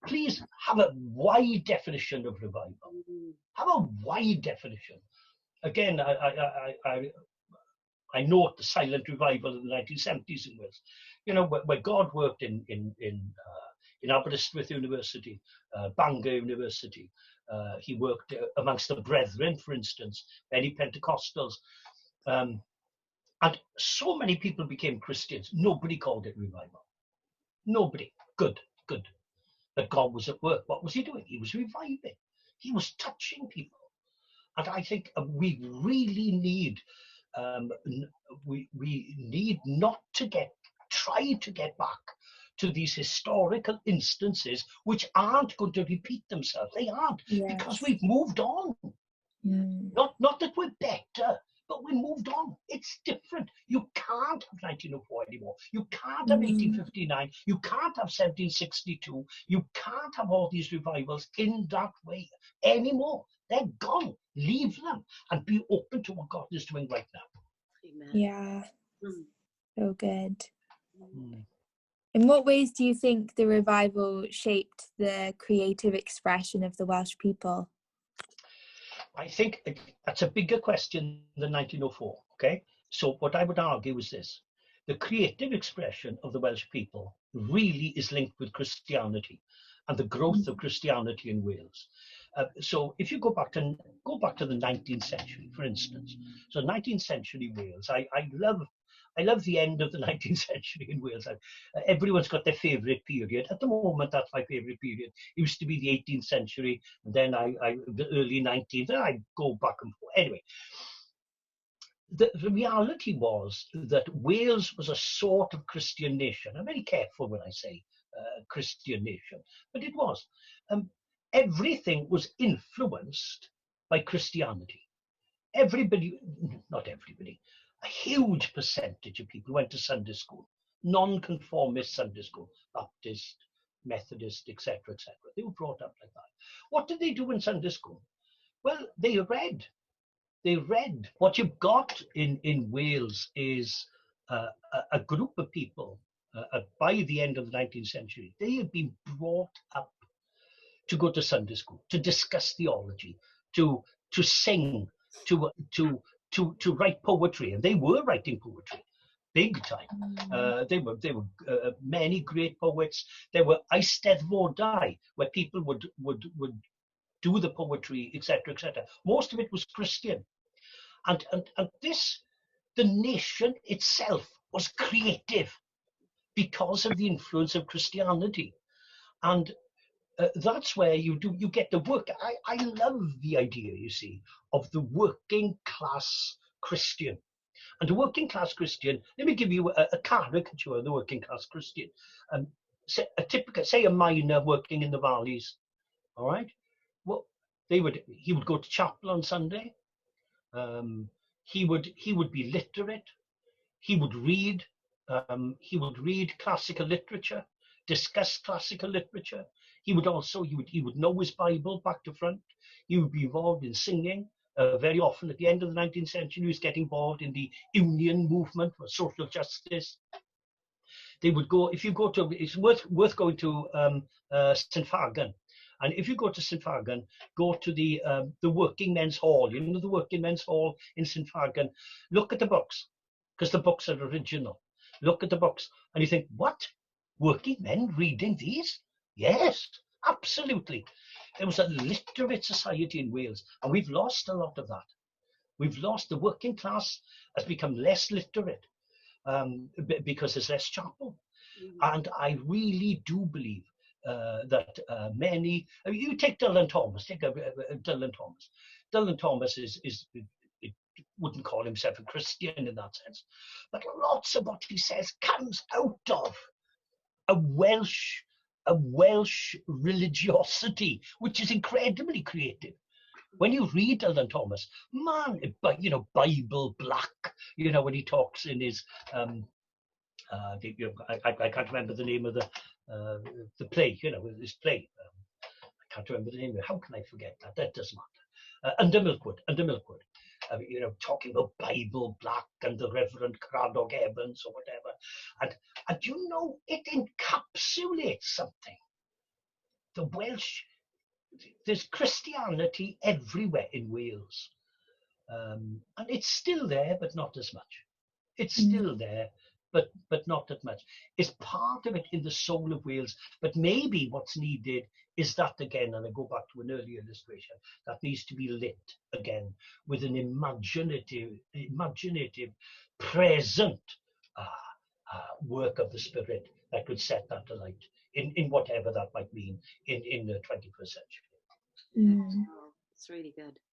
please have a wide definition of revival. Have a wide definition. Again, I note the silent revival in the 1970s in Wales. You know, where God worked in Aberystwyth University, Bangor University. He worked amongst the brethren, for instance, many Pentecostals. And so many people became Christians. Nobody called it revival. Nobody. Good. But God was at work. What was he doing? He was reviving. He was touching people. And I think we really need, we need not to try to get back to these historical instances which aren't going to repeat themselves. They aren't, because we've moved on. Not that we're better, but we moved on. It's different. You can't have 1904 anymore. You can't have 1859. You can't have 1762. You can't have all these revivals in that way anymore. They're gone. Leave them and be open to what God is doing right now. Amen. Yeah. So good. In what ways do you think the revival shaped the creative expression of the Welsh people? I think that's a bigger question than 1904, okay? So what I would argue is this. The creative expression of the Welsh people really is linked with Christianity and the growth of Christianity in Wales. So if you go back to the 19th century, for instance, so 19th century Wales, I love the end of the 19th century in Wales. Everyone's got their favourite period. At the moment, that's my favourite period. It used to be the 18th century, and then the early 19th, and I go back and forth. Anyway, the reality was that Wales was a sort of Christian nation. I'm very careful when I say Christian nation, but it was. Everything was influenced by Christianity. Everybody, not everybody, a huge percentage of people went to Sunday school, non-conformist Sunday school, Baptist, Methodist, etc., etc. They were brought up like that. What did they do in Sunday school? Well, they read. They read. What you've got in Wales is a group of people, by the end of the 19th century, they had been brought up to go to Sunday school, to discuss theology, to sing, to write poetry, and they were writing poetry, big time. There were many great poets. There were Eisteddfodau, where people would do the poetry, etc., etc. Most of it was Christian, and the nation itself was creative because of the influence of Christianity, and that's where you get the work. I love the idea, you see, of the working class Christian. And the working class Christian, let me give you a caricature of the working class Christian. Say a miner working in the valleys, all right? Well, he would go to chapel on Sunday. He would be literate. He would read classical literature, discuss classical literature. He would know his Bible back to front. He would be involved in singing. Very often at the end of the 19th century, he was getting involved in the union movement for social justice. They would go, it's worth going to St. Fagan. And if you go to St. Fagan, go to the Working Men's Hall. You know the Working Men's Hall in St. Fagan. Look at the books, because the books are original. Look at the books, and you think, what? Working men reading these? Yes, absolutely. There was a literate society in Wales, and we've lost a lot of that. We've lost. The working class has become less literate because there's less chapel. And I really do believe that many. You take Dylan Thomas. Dylan Thomas. Dylan Thomas wouldn't call himself a Christian in that sense, but lots of what he says comes out of a Welsh religiosity, which is incredibly creative. When you read Dylan Thomas, man, Bible black, when he talks in his, I can't remember the name of the play, his play. I can't remember the name of it. How can I forget that? That doesn't matter. Under Milkwood. Talking about Bible black and the Reverend Craddock Evans or whatever. And it encapsulates something. the Welsh, there's Christianity everywhere in Wales. And it's still there, but not as much. It's still there, but not that much. It's part of it in the soul of Wales. But maybe what's needed is that again, and I go back to an earlier illustration, that needs to be lit again with an imaginative, present work of the Spirit that could set that alight in whatever that might mean in the 21st century. Oh, it's really good.